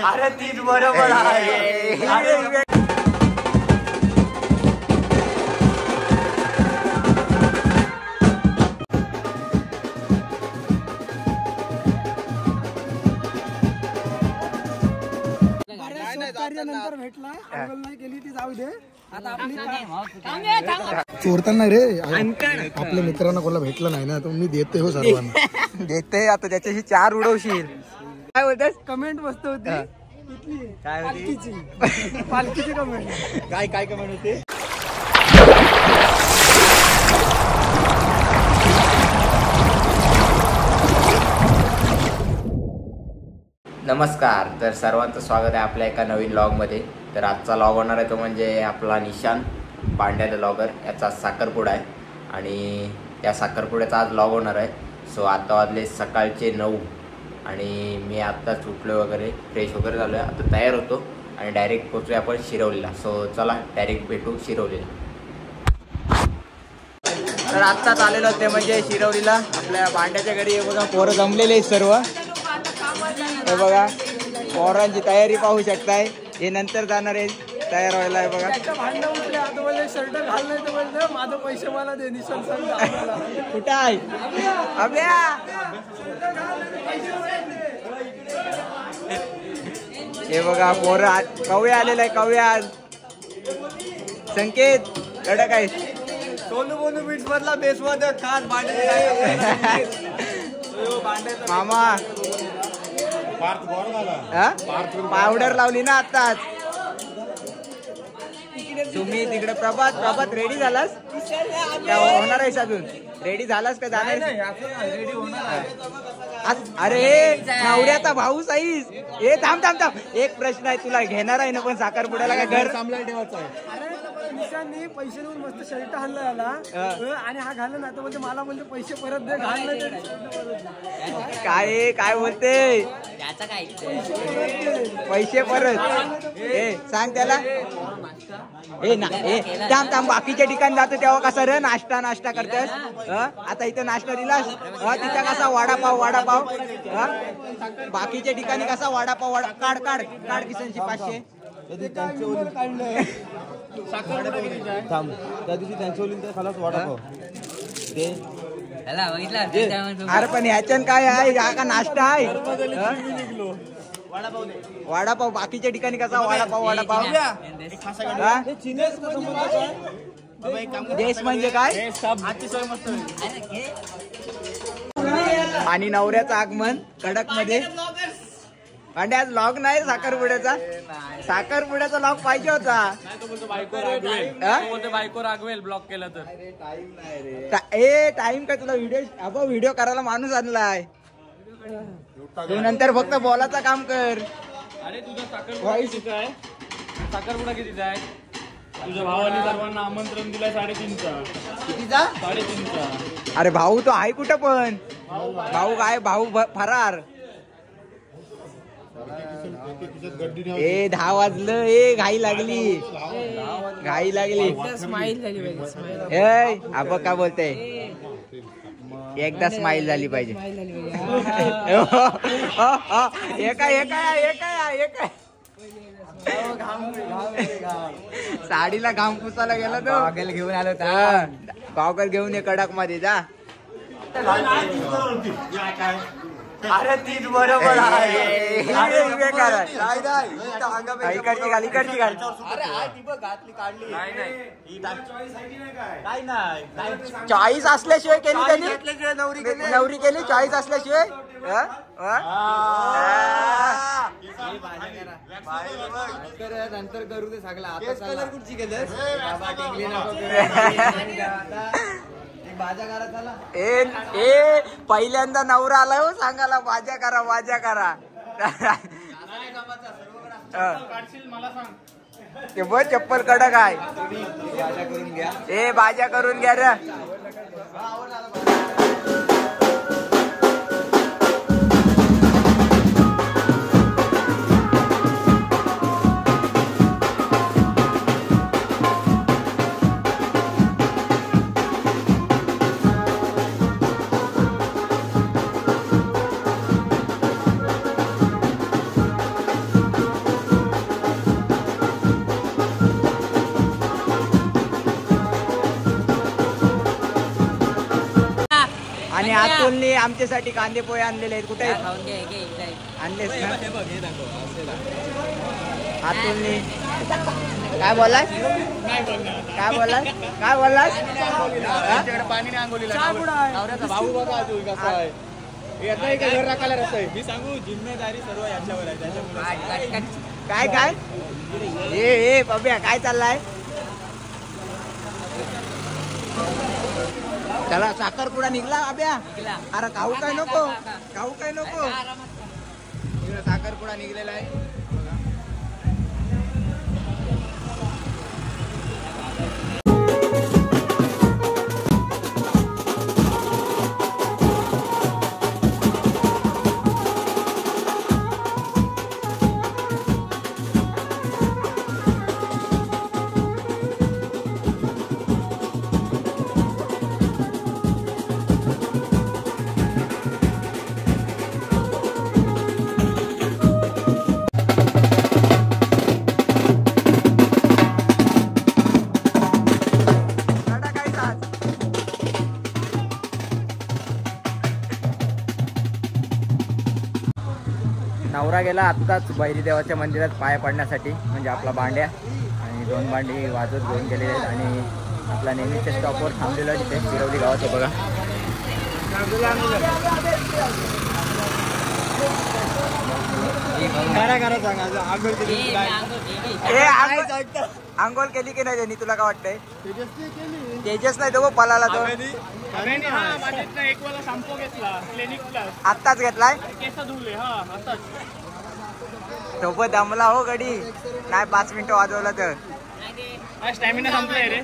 अरे तीच बरोबर आहे. नंतर भेटला अंगल नाही केली ती जाऊ दे. आता आपली चोरताना रे आपल्या मित्रांना कोणाला भेटलं नाही ना तर मी देते हो सर्वांना देते. आता त्याच्याशी 4 उडवशील. काय बोलतेस? कमेंट मस्त होती. काय पालखीची कमेंट. काय कमेंट होते? नमस्कार. तर सर्वांचं स्वागत आहे आपल्या एका नवीन लॉगमध्ये. तर आजचा लॉग होणार आहे तो म्हणजे आपला निशान पांड्याचा लॉगर याचा साखरपुडा आहे आणि या साखरपुड्याचा आज लॉग होणार आहे. सो आता वाजले सकाळचे 9 आणि मी आत्ताच उठलो वगैरे फ्रेश वगैरे झालो आहे. आता तयार होतो आणि डायरेक्ट पोचूया आपण शिरवलीला. सो चला डायरेक्ट भेटू शिरवलीला. तर आत्ताच आलेलो ते म्हणजे शिरवलीला आपल्या पांड्याच्या घरी. हे बघा पोरं जमलेले आहेत सर्व. हे बघा पोरांची तयारी पाहू शकताय. हे नंतर जाणार आहे तयार व्हायला. आहे बघा भांडण उठले. आता बोलले शर्ट घालले तर बोलले माझं पैसे मला दे. निशान कुठं आहे अभ्या? हे बघा पोरं कव्या आलेला आहे. कव्या आज संकेत कडक आहे. सोनू बोनू बीट्स मधला बेस मध्ये खास मामा पावडर लावली ना आताच. तुम्ही तिकडे प्रभात रेडी झालास का? होणार आहेस अजून? रेडी झालास का? जाणार? अरे नवऱ्याचा भाऊ साईज. हे थांब. एक प्रश्न आहे तुला. घेणार आहे ना पण साखरपुड्याला काय घर सांभाळायला ठेवायचं आहे? निशांनी पैसे देऊन मस्त शर्ट आणला याला आणि हा घालला ना तर म्हणजे मला म्हणजे पैसे परत दे. घाललं काय बोलते? पैसे परत सांग त्याला. थांब बाकीच्या ठिकाणी जातो तेव्हा कसा रे नाश्ता करतेस. आता इथं नाश्ता दिलास तिथं कसा वडापाव. बाकीच्या ठिकाणी कसा वडापाव काढ किसनची 500. त्या दिवशी त्यांच्या ओलीन खालाच वडापाव. अरे पण ह्याच्यान काय आहे? हा का नाश्ता आहे? वडापाव बाकीच्या ठिकाणी कसा वडापाव. देश म्हणजे काय? आणि नवऱ्याचं आगमन कडक मध्ये. आणि आज लॉग नाही साखरपुड्याचा लॉग पाहिजे होता. बायको रागवेल ब्लॉक केला तर. टाइम काय तुला? व्हिडिओ करायला माणूस आणलाय. तू नंतर फक्त बोलायचं काम कर. अरे तुझा साखरपुडा कितीचा आहे? तुझ्या भावाने सर्वांना आमंत्रण दिलंय 3:30चा. कितीचा? 3:30चा. अरे भाऊ तो आहे कुठं पण? भाऊ काय? भाऊ फरार. 10 वाजलं. घाई लागली. स्माइल झाली आपण काय बोलते? एकदा स्माइल झाली पाहिजे. हे काय साडीला घाम पुसायला गेला तो. गॉगल घेऊन आलो. गॉगल घेऊन ये कडक मध्ये जा. अरे तीच बरोबर आहे. चॉईस असल्याशिवाय केली त्यांनी. नवरी केली चॉईस असल्याशिवाय. नंतर करू ते सगळं. आता कुठची केलं पहिल्यांदा नवरा आला हो सांगायला बाजा करा. ते बघ चप्पल कडक आहे. बाजा करून घ्या रे. अतुलने आमच्यासाठी कांदे पोहे आणलेले आहेत. कुठे आणलेस ना अतुलने? काय बोललास? काय बोललास? काय बोललास? पाणी नाही अंगोलीला. नवऱ्याचा भाऊ बघा अजून कसा आहे. येतोय का घर राखायला रस्ताय. मी सांगू जिम्मेदारी सर्व याच्यावर आहे. त्याच्यामुळे काय काय ए बब्या काय चाललाय? चला साखरपुडा निघला अभ्या. अरे खाऊ काय नको, खाऊ काय नको. साखरपुडा निघलेला आहे. नवरा गेला आत्ताच बैरी देवाच्या मंदिरात पाया पडण्यासाठी, म्हणजे आपला भांड्या आणि 2 भांडी वाजत घेऊन गेलेले आहेत. आणि आपला नेहमीच्या स्टॉपवर थांबलेला आहे तिथे शिरवली गावाचं बघा. आंघोळ केली की नाही त्यांनी? तुला काय वाटतंय? तेजस नाही तो पलाला तो आत्ताच घेतलाय. सोबत दमला हो गडी. काय 5 मिनिटं वाजवला तर स्टॅमिना संपलाय रे.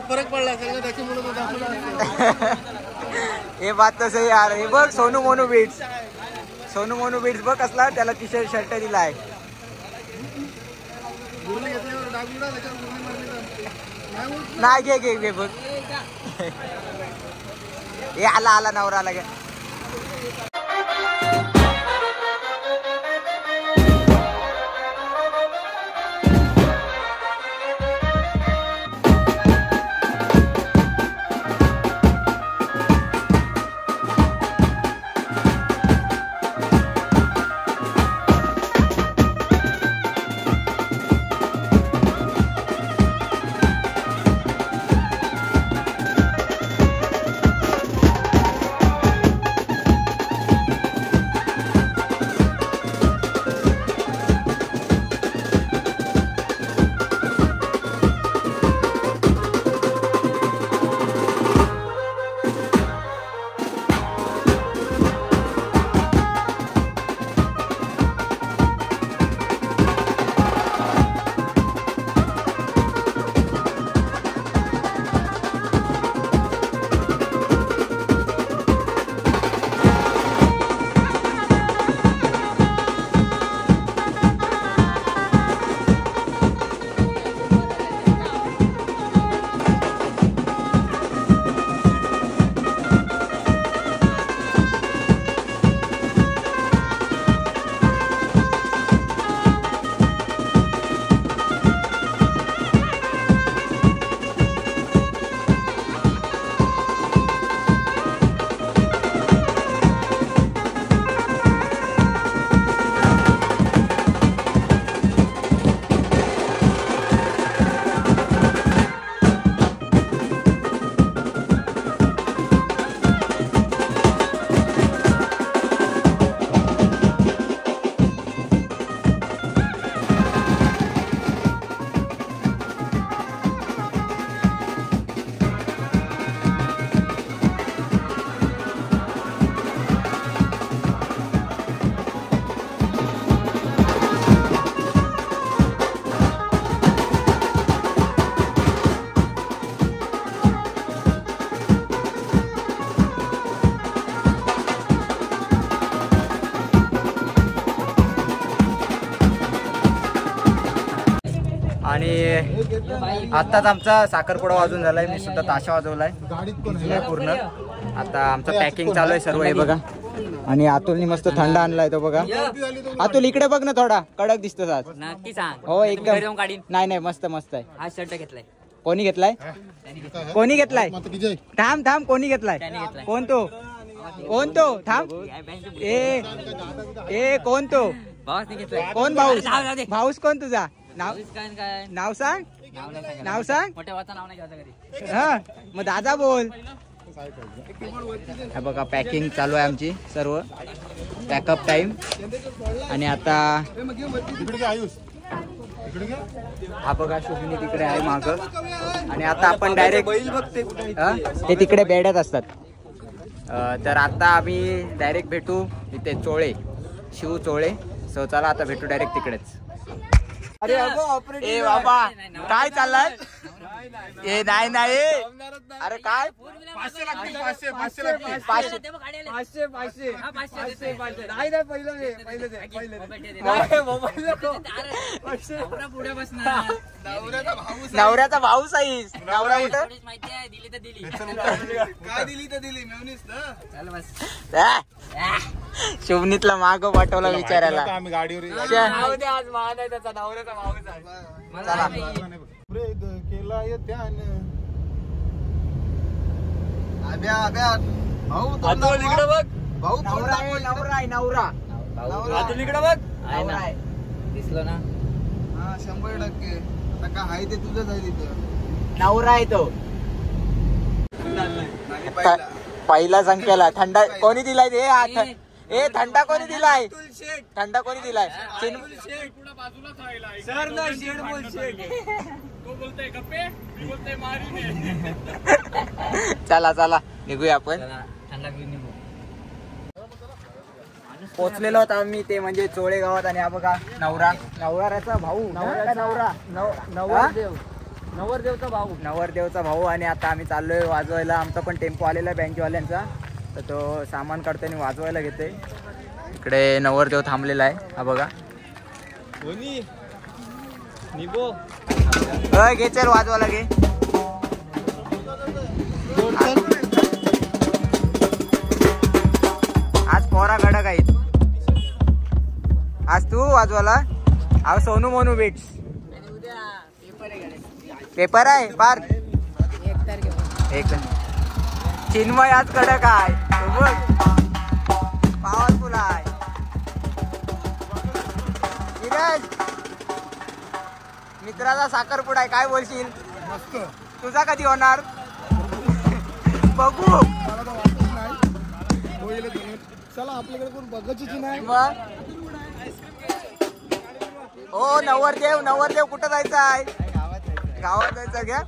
फरक पडला. हे बात तर सही यार. हे बघ सोनू मोनू बीट्स, सोनू मोनू बीट्स बघ कसला त्याला टी शर्ट दिलाय. नाही घे घे घे बघ. हे आला आला नवरा आला गे. आणि आत्ताच आमचा साखरपुडा वाजून झालाय. मी सुद्धा ताशा वाजवलाय पूर्ण. आता आमचं पॅकिंग चालू आहे सर्व. हे बघा. आणि अतुलनी मस्त थंड आणलाय तो बघा. अतुल इकडे बघ ना, थोडा कडक दिसतोस आज. नक्की सांग. हो एकदम. नाही नाही मस्त मस्त आहे. हा शर्ट घेतलाय. कोणी घेतलाय कोणी घेतलाय थांब थांब कोणी घेतलाय कोण तो थांब ए कोण तो कोण भाऊस भाऊस कोण तुझा नाव सांग हा मग दादा बोल. हा बघा पॅकिंग चालू आहे आमची सर्व पॅकअप टाइम आणि आता हा बघा शुभनी तिकडे आहे माग आणि आता आपण डायरेक्ट ते तिकडे बेड्यात असतात. तर आता आम्ही डायरेक्ट भेटू इथे चोळे शिव चोळे. सो चला आता भेटू डायरेक्ट तिकडेच. अरे ए बाबा काय चाललंय ए नाही अरे काय 500 नवऱ्याचा भाऊ साईज नवरा शुभनीतला माग पाठवला विचारायला आम्ही गाडीवर चला दिसलो ना 100% आता काय ते तुझं आहे तिथं नवरा आहे तो पहिला संख्याला. थंडा कोणी दिलाय ते ए थंडा कोणी दिलाय चला निघूया आपण. पोचलेलो होतो आम्ही ते म्हणजे चोळे गावात आणि हा बघा नवऱ्याचा भाऊ नवरदेवचा भाऊ आणि आता आम्ही चाललोय वाजवायला. आमचा पण टेम्पो आलेला आहे बँकेवाल्यांचा तर तो सामान काढताना वाजवायला घेते. इकडे नवरदेव थांबलेला आहे हा बघा. घे चल वाजवायला घे. आज पोरा कडक आहेत. आज तू वाजवायला अहो सोनू मोनू बिट्स पेपर आहे फार एक चिन्मय आज कडक आहे पॉवरफुल आहे. मित्राचा साखरपुडा आहे काय बोलशील तुझा कधी होणार बघू. चला आपल्याकडे कोण बघायची नाही मग हो नवरदेव कुठं जायचं आहे गावात जायचं घ्या.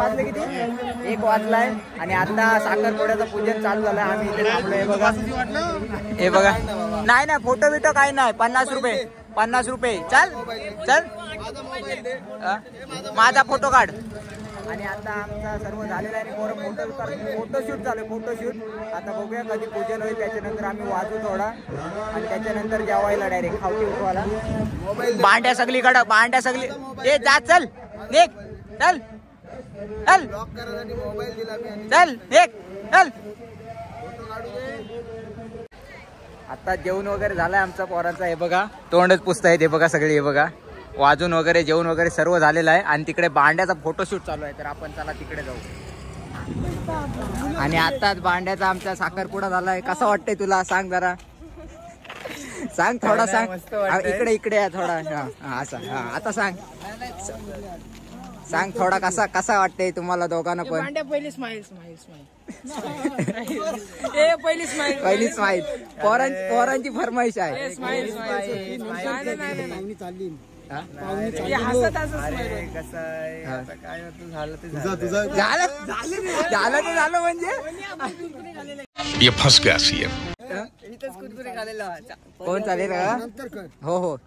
वाजले किती 1 वाजलाय आणि आता साखरपुड्याचं पूजन चालू झालंय. आम्ही इथे थांबलोय बघा. हे बघा. नाही फोटो बिटो काही नाही. 50 रुपये. चल माझा फोटो काढ. आणि आता आमचा सर्व झालेला आहे. फोटोशूट चालू. फोटोशूट आता बघूया कधी पूजन होईल. त्याच्यानंतर आम्ही वाजू थोडा आणि त्याच्यानंतर जेवायला डायरेक्ट खावटी उठवायला. भांड्या सगळी ए जा चल निघ. चल आता जेवण वगैरे झालंय आमचा पोरांचा. हे बघा तोंडच पुसतायत. हे बघा सगळे. हे बघा वाजून वगैरे जेवण वगैरे सर्व झालेलं आहे आणि तिकडे भांड्याचा फोटोशूट चालू आहे. तर आपण चला तिकडे जाऊ. आणि आताच भांड्याचा आमचा साखरपुडा झालाय. कसा वाटतंय तुला सांग जरा. सांग थोडा सांग. इकडे या थोडा. असा आता सांग थोडा कसा वाटतंय तुम्हाला दोघांना पण. पहिली स्माइल पोरांची फरमाईश आहे. झालं म्हणजे फंस गया सीएम. कोण चालेल का? हो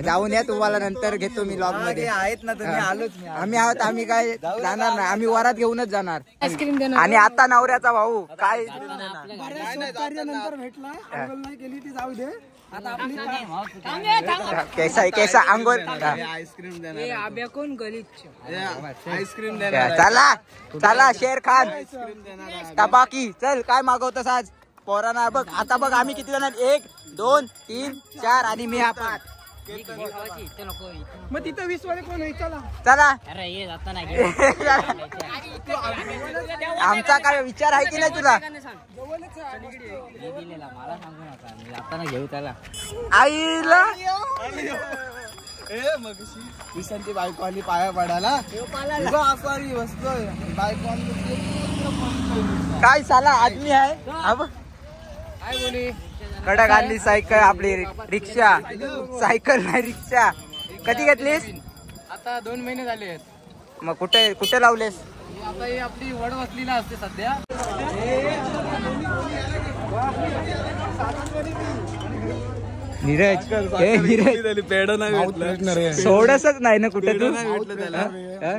जाऊन या. तुम्हाला नंतर घेतो मी लॉग मध्ये. आहेत ना तुम्ही? आलोच आम्ही आहोत. आम्ही काय जाणार नाही. आम्ही वरात घेऊनच जाणार. आणि आता नवऱ्याचा भाऊ काय कैसा अंगोल चला शेर खान टबाकी. चल काय मागवतोस आज पोरांना? बघ आता बघ आम्ही किती जण. 1 2 3 4 आणि मी हा 5. मग तिथं 20 वाले कोण आहे? चला. आमचा काय विचार आहे की नाही तुला? घेऊ त्याला आईला विशांती बायको आली पाया पडायला. काय साला आदमी आहे. अब कडक आणली सायकल आपली. रिक्षा सायकल नाही रिक्षा. कधी घेतलीस? आता 2 महिने झाले. मग कुठे लावलेस? आता ही आपली वडवसलीला असते सध्या. नीरज पेढ नाही सोडसच नाही ना कुठे. तू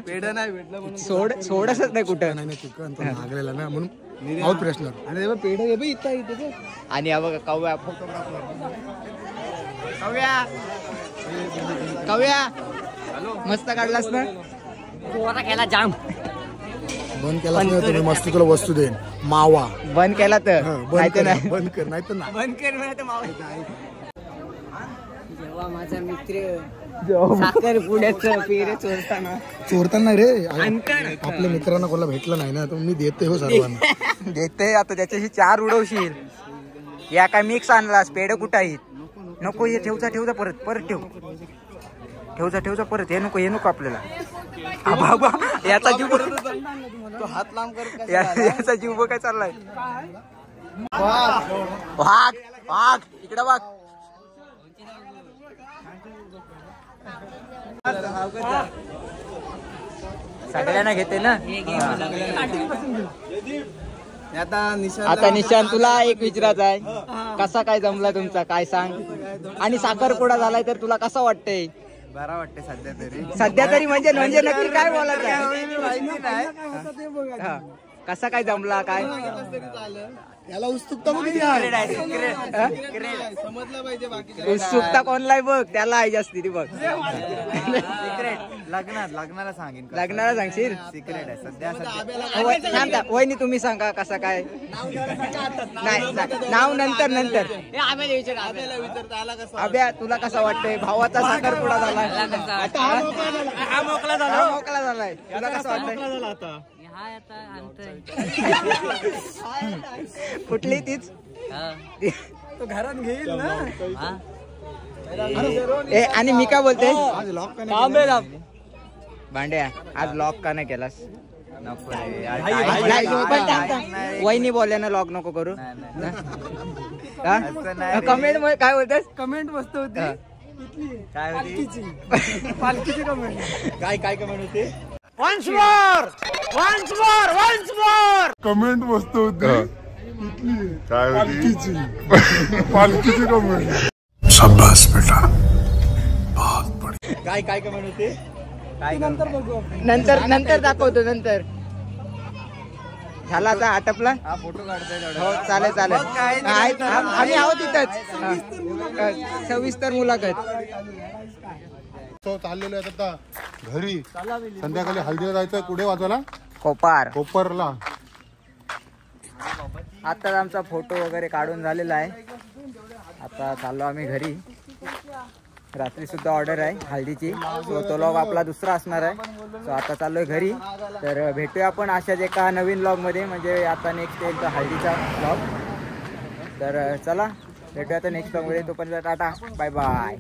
पेढ नाही भेटलं सोडसच नाही कुठं. मागलेला ना म्हणून प्रश्न. आणि पेढ इथं. आणि बघा कव्या मस्त काढलास ना. केला जाम. बंद केला तुम्ही मस्त तुला वस्तू देईन. मावा बंद केला तर नाही. बंद कर नाही तर बंद कर. जेव्हा माझा मित्र साखरपुड्याचं पेढे चोरताना रे आपल्या मित्रांना कोणाला भेटलं नाही ना तर मी देते हो सर्वांना. देते आता त्याच्याशी 4 उडवशील. या काय मिक्स आणलास? पेढे कुठं आहेत? नको हे ठेवचा परत ठेवचा परत. हे नको आपल्याला. याचा जीव हात लांब कर. याचा जीव बघ काय चाललाय. वाघ इकडे वाघ. सगळ्यांना घेते ना. आता निशान तुला एक विचारायचं आहे. कसा काय जमला तुमचा काय सांग. आणि साखरपुडा झालाय तर तुला कसं वाटतंय? बरा वाटते सध्या तरी म्हणजे नक्की काय बोलायचं आहे? कसा काय जमला काय? याला उत्सुकता समजलं पाहिजे. बाकी उत्सुकता कोणला बघ त्याला आहे जास्ती. ती बघ लग्नाला सांगेन. लग्नाला सांगशील? सिक्रेट आहे सध्या. वहिनी तुम्ही सांगा कसा काय. नाही नाव नंतर. अभ्या तुला कसा वाटतंय? भावाचा साखरपुडा झाला. मोकळा झालाय. तुला कसं वाटतंय? कुठली तीच तो घरात घेईल ना. आणि मी काय बोलते भांड्या आज लॉक का नाही केलास? वहिनी बोलल्या ना लॉक नको करू. कमेंट काय बोलतेस? कमेंट मस्त होती. काय पालखीची कमेंट. काय कमेंट होती? कमेंट मस्त होती काय पालखीची पालखीची कमेंट शाबास बेटा बहुत बढिया काय काय कमेंट होते काय नंतर दाखवतो नंतर झाला आता आटपला हा फोटो काढतोय हो चालेल आम्ही आहोत इथंच सविस्तर मुलाखत तो चाललेलो आहे आता घरी संध्याकाळी हल्दीला जायचंय कुठे वाजवायला कोपरला आताच आमचा फोटो वगैरे काढून झालेला आहे आता चाललो आम्ही घरी रात्री सुद्धा ऑर्डर आहे हल्दीची सो तो लॉग आपला दुसरा असणार आहे सो आता चाललोय घरी तर भेटूया आपण अशाच एका नवीन लॉग मध्ये म्हणजे आता नेक्स्ट येईल हल्दीचा लॉग तर चला भेटूया आता नेक्स्ट लॉग मध्ये तोपर्यंत टाटा बाय बाय